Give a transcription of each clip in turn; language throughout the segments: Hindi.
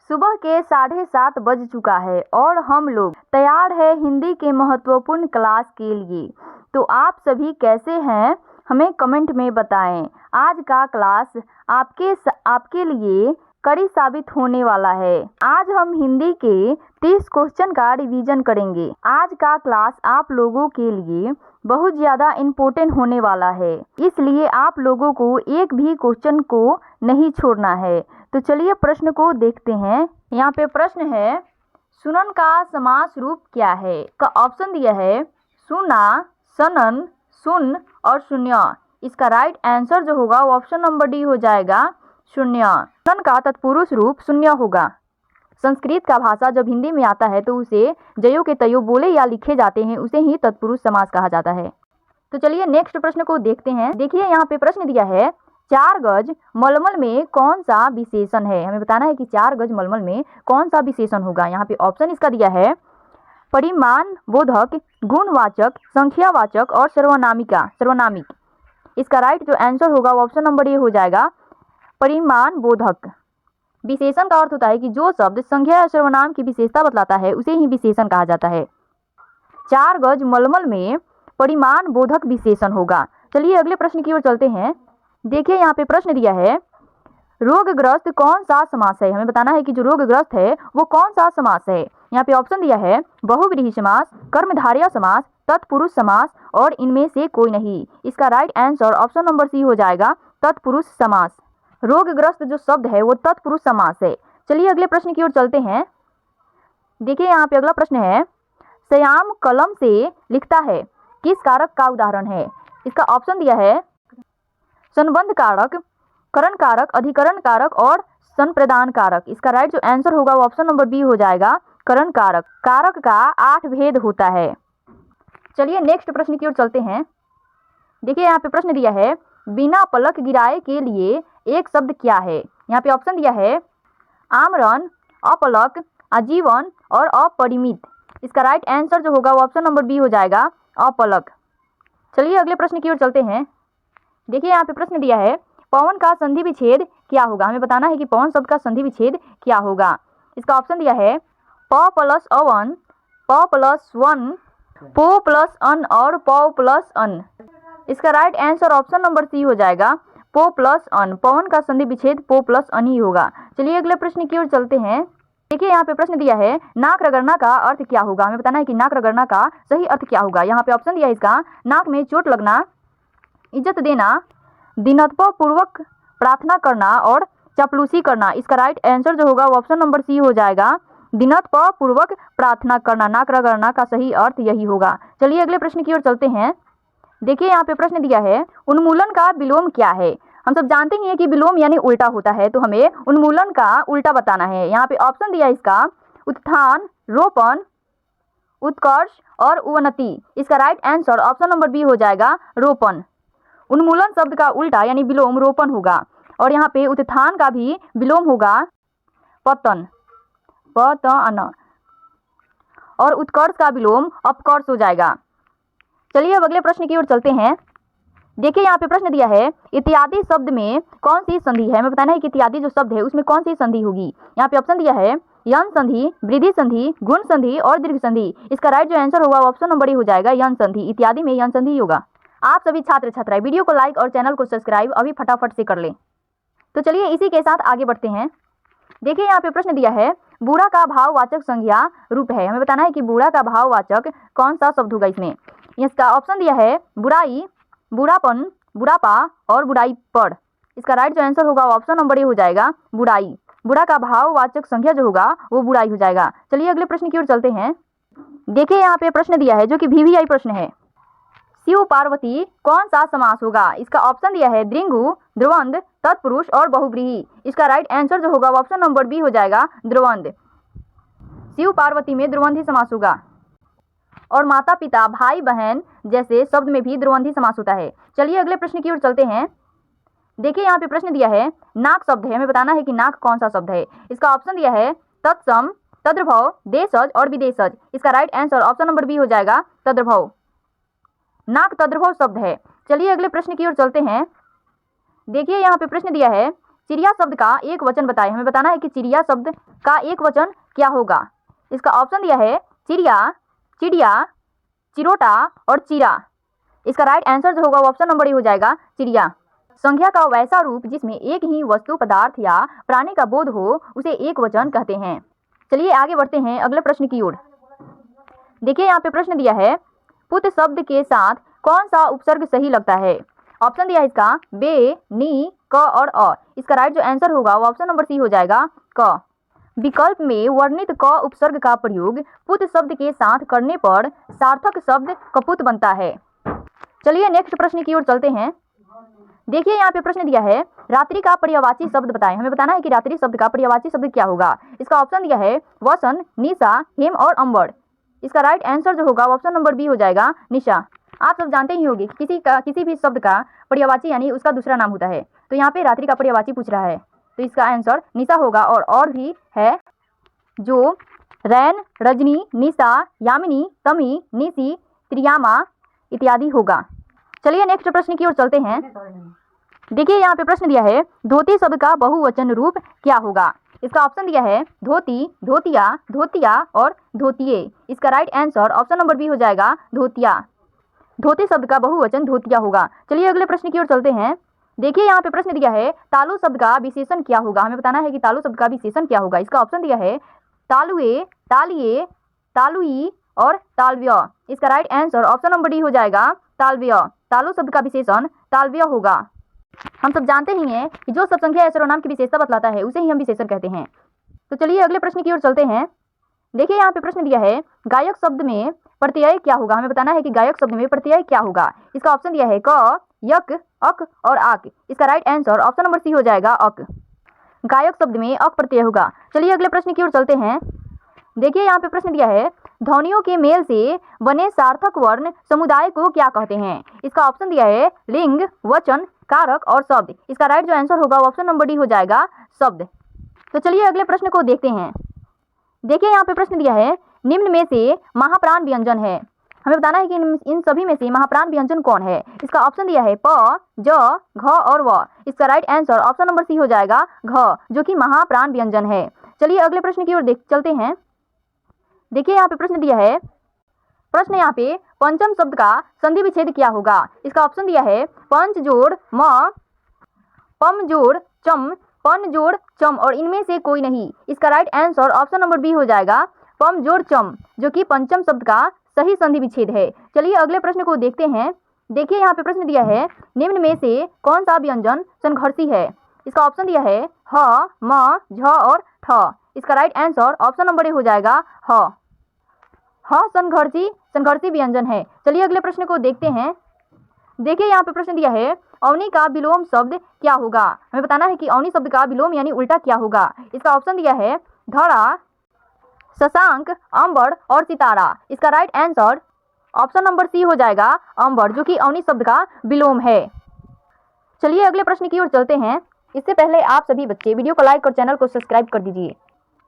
सुबह के 7:30 बज चुका है और हम लोग तैयार है हिंदी के महत्वपूर्ण क्लास के लिए। तो आप सभी कैसे हैं, हमें कमेंट में बताएं। आज का क्लास आपके लिए कड़ी साबित होने वाला है। आज हम हिंदी के 30 क्वेश्चन का रिवीजन करेंगे। आज का क्लास आप लोगों के लिए बहुत ज़्यादा इम्पोर्टेंट होने वाला है, इसलिए आप लोगों को एक भी क्वेश्चन को नहीं छोड़ना है। तो चलिए प्रश्न को देखते हैं। यहाँ पे प्रश्न है, सुनन का समास रूप क्या है? का ऑप्शन दिया है सुना, सनन, सुन और शून्य। इसका राइट आंसर जो होगा वो ऑप्शन नंबर डी हो जाएगा, शून्य। सुनन का तत्पुरुष रूप शून्य होगा। संस्कृत का भाषा जब हिंदी में आता है तो उसे जयो के तयो बोले या लिखे जाते हैं, उसे ही तत्पुरुष समास कहा जाता है। तो चलिए नेक्स्ट प्रश्न को देखते हैं। देखिए यहाँ पे प्रश्न दिया है, 4 गज मलमल में कौन सा विशेषण है? हमें बताना है कि 4 गज मलमल में कौन सा विशेषण होगा। यहाँ पे ऑप्शन इसका दिया है परिमाण बोधक, गुणवाचक, संख्यावाचक और सर्वनामिक। इसका राइट जो आंसर होगा वो ऑप्शन नंबर ए हो जाएगा, परिमाण बोधक। विशेषण का अर्थ होता है कि जो शब्द संख्या या सर्वनाम की विशेषता बतलाता है उसे ही विशेषण कहा जाता है। 4 गज मलमल में परिमाण बोधक विशेषण होगा। चलिए अगले प्रश्न की ओर चलते हैं। देखिए यहाँ पे प्रश्न दिया है, रोगग्रस्त कौन सा समास है? हमें बताना है कि जो रोगग्रस्त है वो कौन सा समास है। यहाँ पे ऑप्शन दिया है बहुव्रीहि समास, कर्मधारय समास, तत्पुरुष समास और इनमें से कोई नहीं। इसका right answer option number C हो जाएगा, तत्पुरुष समास। रोगग्रस्त जो शब्द है वो तत्पुरुष समास है। चलिए अगले प्रश्न की ओर चलते हैं। देखिए यहाँ पे अगला प्रश्न है, श्याम कलम से लिखता है किस कारक का उदाहरण है? इसका ऑप्शन दिया है संबंध कारक, करण कारक, अधिकरण कारक और संप्रदान कारक। इसका राइट जो आंसर होगा वो ऑप्शन नंबर बी हो जाएगा, करण कारक। कारक का 8 भेद होता है। चलिए नेक्स्ट प्रश्न की ओर चलते हैं। देखिए यहाँ पे प्रश्न दिया है, बिना पलक गिराए के लिए एक शब्द क्या है? यहाँ पे ऑप्शन दिया है आमरण, अपलक, आजीवन और अपरिमित। इसका राइट आंसर जो होगा वो ऑप्शन नंबर बी हो जाएगा, अपलक। चलिए अगले प्रश्न की ओर चलते हैं। देखिए यहाँ पे प्रश्न दिया है, पवन का संधि विच्छेद क्या होगा? हमें बताना है कि पवन शब्द का संधि विच्छेद क्या होगा। इसका ऑप्शन दिया है प प्लस अवन, प प्लस वन, पो प्लस अन और प प्लस अन। इसका right answer option number C हो जाएगा, पो प्लस अन। पवन का संधि विच्छेद पो प्लस अन ही होगा। चलिए अगले प्रश्न की ओर चलते हैं। देखिए यहाँ पे प्रश्न दिया है, नाक रगड़ना का अर्थ क्या होगा? हमें बताना है कि नाक रगड़ना का सही अर्थ क्या होगा। यहाँ पे ऑप्शन दिया है इसका नाक में चोट लगना, इज्जत देना, दीनत्व पूर्वक प्रार्थना करना और चापलूसी करना। इसका राइट आंसर जो होगा वो ऑप्शन नंबर सी हो जाएगा, दीनत्व पूर्वक प्रार्थना करना। नाक रगड़ना का सही अर्थ यही होगा। चलिए अगले प्रश्न की ओर चलते हैं। देखिए यहाँ पे प्रश्न दिया है, उन्मूलन का विलोम क्या है? हम सब जानते ही हैं कि विलोम यानी उल्टा होता है, तो हमें उन्मूलन का उल्टा बताना है। यहाँ पे ऑप्शन दिया है इसका उत्थान, रोपण, उत्कर्ष और उन्नति। इसका right answer option number B हो जाएगा, रोपण। उन्मूलन शब्द का उल्टा यानी विलोम रोपण होगा और यहाँ पे उत्थान का भी विलोम होगा पतन, पतन, और उत्कर्ष का विलोम अपकर्ष हो जाएगा। चलिए अब अगले प्रश्न की ओर चलते हैं। देखिए यहाँ पे प्रश्न दिया है, इत्यादि शब्द में कौन सी संधि है? हमें बताना है कि इत्यादि जो शब्द है उसमें कौन सी संधि होगी। यहाँ पे ऑप्शन दिया है यन संधि, वृद्धि संधि, गुण संधि और दीर्घ संधि। इसका राइट जो आंसर होगा ऑप्शन नंबर ए हो जाएगा, यन संधि। इत्यादि में यन संधि होगा। आप सभी छात्र छात्राएं वीडियो को लाइक और चैनल को सब्सक्राइब अभी फटाफट से कर लें। तो चलिए इसी के साथ आगे बढ़ते हैं। देखिए यहाँ पे प्रश्न दिया है, बूढ़ा का भाववाचक संज्ञा रूप है। हमें बताना है कि बूढ़ा का भाववाचक कौन सा शब्द होगा इसमें। इसका ऑप्शन दिया है बुराई, बुढ़ापन, बुढ़ापा और बुराई पर। इसका राइट जो आंसर होगा ऑप्शन नंबर ए हो जाएगा, बुराई। बूढ़ा का भाववाचक संज्ञा जो होगा वो बुराई हो जाएगा। चलिए अगले प्रश्न की ओर चलते हैं। देखिए यहाँ पे प्रश्न दिया है जो कि VVI प्रश्न है, शिव पार्वती कौन सा समास होगा? इसका ऑप्शन दिया है द्विगु, द्वंद, तत्पुरुष और बहुव्रीहि। इसका राइट आंसर जो होगा वो ऑप्शन नंबर बी हो जाएगा, द्वंद। शिव पार्वती में द्वंद्वी समास होगा और माता पिता, भाई बहन जैसे शब्द में भी द्वंद्वी समास होता है। चलिए अगले प्रश्न की ओर चलते हैं। देखिए यहाँ पे प्रश्न दिया है, नाक शब्द है। हमें बताना है कि नाक कौन सा शब्द है। इसका ऑप्शन दिया है तत्सम, तद्भव, देशज और विदेशज। इसका right answer option number B हो जाएगा, तद्भव। नाक तद्भव शब्द है। चलिए अगले प्रश्न की ओर चलते हैं। देखिए यहाँ पे प्रश्न दिया है, चिड़िया शब्द का एक वचन बताएं। हमें बताना है कि चिड़िया शब्द का एक वचन क्या होगा। इसका ऑप्शन दिया है चिड़िया, चिड़िया, चिरोटा और चिरा। इसका राइट आंसर जो होगा वो ऑप्शन नंबर ए हो जाएगा, चिड़िया। संख्या का वैसा रूप जिसमें एक ही वस्तु, पदार्थ या प्राणी का बोध हो उसे एक वचन कहते हैं। चलिए आगे बढ़ते हैं अगले प्रश्न की ओर। देखिए यहाँ पे प्रश्न दिया है, पुत्र शब्द के साथ कौन सा उपसर्ग सही लगता है। ऑप्शन दिया है इसका बे, नी, क और अ। इसका राइट जो आंसर होगा वो ऑप्शन नंबर सी हो जाएगा, क। विकल्प में वर्णित क उपसर्ग का प्रयोग पुत्र शब्द के साथ करने पर सार्थक शब्द कपुत बनता है। चलिए नेक्स्ट प्रश्न की ओर चलते हैं। देखिए यहाँ पे प्रश्न दिया है, रात्रि का पर्यायवाची शब्द बताएं। हमें बताना है कि रात्रि शब्द का पर्यायवाची शब्द क्या होगा। इसका ऑप्शन दिया है वसन, निशा, हेम और अंबर। इसका राइट आंसर जो होगा ऑप्शन नंबर बी हो जाएगा, निशा। आप सब जानते ही होंगे कि किसी भी शब्द का पर्यायवाची यानी उसका दूसरा नाम होता है। तो यहाँ पे रात्रि का पर्यायवाची पूछ रहा है, तो इसका आंसर निशा होगा। और भी है जो रैन, रजनी, निशा, यामिनी, तमी, निशी, त्रियामा इत्यादि होगा। चलिए नेक्स्ट प्रश्न की ओर चलते हैं। देखिए यहाँ पे प्रश्न दिया है, धोती शब्द का बहुवचन रूप क्या होगा। इसका ऑप्शन दिया है धोती, धोतिया, धोतिया और धोतिये। इसका right answer option number B हो जाएगा, धोतिया। धोती शब्द का बहुवचन धोतिया होगा। चलिए अगले प्रश्न की ओर चलते हैं। देखिए यहाँ पे प्रश्न दिया है, तालु शब्द का विशेषण क्या होगा। हमें बताना है कि तालु शब्द का विशेषण क्या होगा। इसका ऑप्शन दिया है तालुए, तालिये, तालुई और तालव्य। इसका right answer option number D हो जाएगा, तालव्य। तालु शब्द का विशेषण तालव्य होगा। हम सब जानते ही हैं कि जो सब संख्या या सर्वनाम की विशेषता बतलाता है उसे ही हम विशेषण कहते हैं। तो चलिए अगले प्रश्न की ओर चलते हैं। देखिए यहाँ पे प्रश्न दिया है, गायक शब्द में प्रत्यय क्या होगा। हमें बताना है कि गायक शब्द में प्रत्यय क्या होगा। इसका ऑप्शन दिया है क, यक, अक और आक। इसका right answer option number C हो जाएगा, अक। गायक शब्द में अक प्रत्यय होगा। चलिए अगले प्रश्न की ओर चलते हैं। देखिए यहाँ पे प्रश्न दिया है, ध्वनियों के मेल से बने सार्थक वर्ण समुदाय को क्या कहते हैं। इसका ऑप्शन दिया है लिंग, वचन, कारक और शब्द। इसका राइट जो आंसर होगा ऑप्शन नंबर डी हो जाएगा, शब्द। तो चलिए अगले प्रश्न को देखते हैं। देखिए यहाँ पे प्रश्न दिया है, निम्न में से महाप्राण व्यंजन है। हमें बताना है कि इन सभी में से महाप्राण व्यंजन कौन है। इसका ऑप्शन दिया है प, ज, घ और व। इसका right answer option number C हो जाएगा, घ, जो कि महाप्राण व्यंजन है। चलिए अगले प्रश्न की ओर चलते हैं। देखिए यहाँ पे प्रश्न दिया है, प्रश्न यहाँ पे पंचम शब्द का संधि विच्छेद क्या होगा। इसका ऑप्शन दिया है पंच जोड़ म, पम जोड़ चम, पन जोड़ चम और इनमें से कोई नहीं। इसका right answer option number B हो जाएगा, पम जोड़ चम, जो कि पंचम शब्द का सही संधि विच्छेद है। चलिए अगले प्रश्न को देखते हैं। देखिए यहाँ पे प्रश्न दिया है, निम्न में से कौन सा व्यंजन संघर्षी है। इसका ऑप्शन दिया है ह, म, झ और ठ। इसका right answer option number A हो जाएगा, ह। संघर्षी व्यंजन है। चलिए अगले प्रश्न को देखते हैं। देखिए यहाँ पे प्रश्न दिया है, अवनी का विलोम शब्द क्या होगा। हमें बताना है कि अवनी शब्द का विलोम यानी उल्टा क्या होगा। इसका ऑप्शन दिया है धड़ा, शशांक, अंबर और सितारा। इसका right answer option number C हो जाएगा, अंबर, जो कि अवनी शब्द का विलोम है। चलिए अगले प्रश्न की ओर चलते हैं। इससे पहले आप सभी बच्चे वीडियो को लाइक और चैनल को सब्सक्राइब कर दीजिए।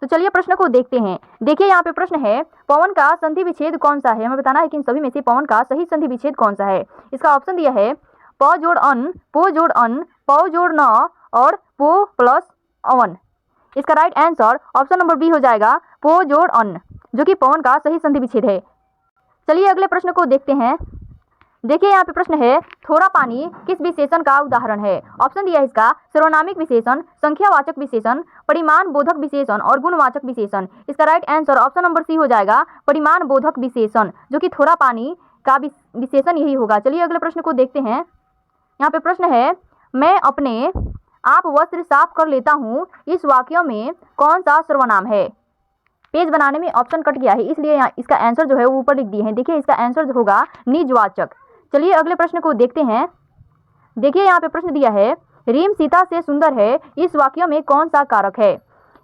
तो चलिए प्रश्न को देखते हैं। देखिए यहाँ पे प्रश्न है, पवन का संधि विच्छेद कौन सा है। हमें बताना है कि इन सभी में से पवन का सही संधि विच्छेद कौन सा है। इसका ऑप्शन दिया है प जोड़ अन, पो जोड़ अन, पौ जोड़ न और पो प्लस अवन। इसका right answer option number B हो जाएगा, पो जोड़ अन, जो कि पवन का सही संधि विच्छेद है। चलिए अगले प्रश्न को देखते हैं। देखिए यहाँ पे प्रश्न है, थोड़ा पानी किस विशेषण का उदाहरण है। ऑप्शन दिया है इसका सर्वनामिक विशेषण, संख्यावाचक विशेषण, परिमाण बोधक विशेषण और गुणवाचक विशेषण। इसका right answer option number C हो जाएगा, परिमाण बोधक विशेषण, जो कि थोड़ा पानी का विशेषण यही होगा। चलिए अगले प्रश्न को देखते हैं। यहाँ पे प्रश्न है, मैं अपने आप वस्त्र साफ कर लेता हूँ, इस वाक्य में कौन सा सर्वनाम है। पेज बनाने में ऑप्शन कट गया है, इसलिए यहाँ इसका आंसर जो है वो ऊपर लिख दिए हैं। देखिए इसका आंसर जो होगा निजवाचक। चलिए अगले प्रश्न को देखते हैं। देखिए यहाँ पे प्रश्न दिया है, रीम सीता से सुंदर है, इस वाक्य में कौन सा कारक है।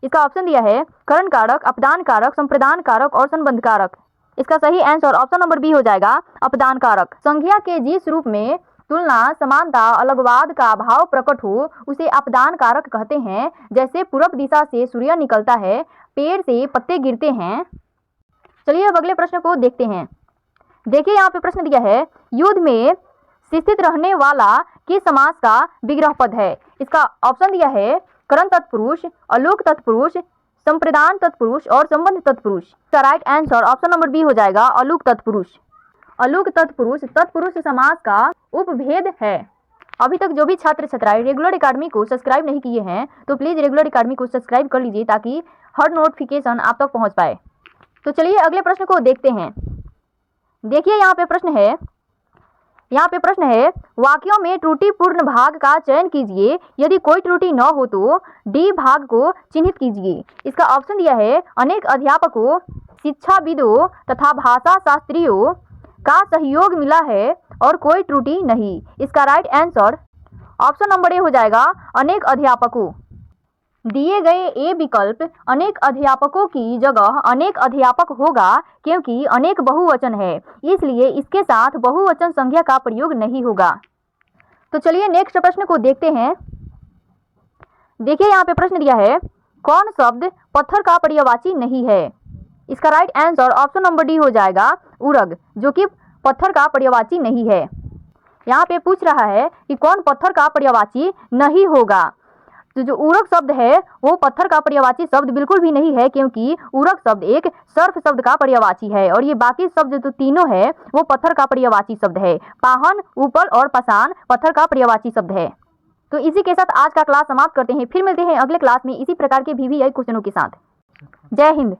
इसका ऑप्शन दिया है करण कारक, अपदान कारक, संप्रदान कारक और संबंध कारक। इसका सही आंसर ऑप्शन नंबर बी हो जाएगा, अपदान कारक। संख्या के जिस रूप में तुलना, समानता, अलगवाद का भाव प्रकट हो उसे अपदान कारक कहते हैं। जैसे पूर्व दिशा से सूर्य निकलता है, पेड़ से पत्ते गिरते हैं। चलिए अब अगले प्रश्न को देखते हैं। देखिए यहाँ पे प्रश्न दिया है, युद्ध में स्थित रहने वाला किस समास का विग्रह पद है। इसका ऑप्शन दिया है करण तत्पुरुष, अलोक तत्पुरुष, संप्रदान तत्पुरुष और संबंध तत्पुरुष। इसका right answer option number B हो जाएगा, अलोक तत्पुरुष। अलोक तत्पुरुष तत्पुरुष समास का उपभेद है। अभी तक जो भी छात्र छात्राएं रेगुलर एकेडमी को सब्सक्राइब नहीं किए हैं तो प्लीज़ रेगुलर एकेडमी को सब्सक्राइब कर लीजिए ताकि हर नोटिफिकेशन आप तक पहुंच पाए। तो चलिए अगले प्रश्न को देखते हैं। देखिए यहाँ पे प्रश्न है वाक्यों में त्रुटिपूर्ण भाग का चयन कीजिए, यदि कोई त्रुटि न हो तो डी भाग को चिन्हित कीजिए। इसका ऑप्शन दिया है अनेक अध्यापकों, शिक्षाविदों तथा भाषा शास्त्रियों का सहयोग मिला है और कोई त्रुटि नहीं। इसका right answer option number A हो जाएगा, अनेक अध्यापकों। दिए गए ए विकल्प अनेक अध्यापकों की जगह अनेक अध्यापक होगा क्योंकि अनेक बहुवचन है, इसलिए इसके साथ बहुवचन संज्ञा का प्रयोग नहीं होगा। तो चलिए नेक्स्ट प्रश्न को देखते हैं। देखिए यहाँ पे प्रश्न दिया है कौन शब्द पत्थर का पर्यायवाची नहीं है। इसका right answer option number D हो जाएगा, उरग, जो कि पत्थर का पर्यायवाची नहीं है। यहाँ पे पूछ रहा है कि कौन पत्थर का पर्यायवाची नहीं होगा। तो जो उरग शब्द है वो पत्थर का पर्यायवाची शब्द बिल्कुल भी नहीं है क्योंकि उरग शब्द एक सर्फ शब्द का पर्यायवाची है और ये बाकी शब्द जो तीनों है वो पत्थर का पर्यायवाची शब्द है। पाहन, उपल और पसान पत्थर का पर्यायवाची शब्द है। तो इसी के साथ आज का क्लास समाप्त करते हैं। फिर मिलते हैं अगले क्लास में इसी प्रकार के VVI क्वेश्चनों के साथ। जय हिंद।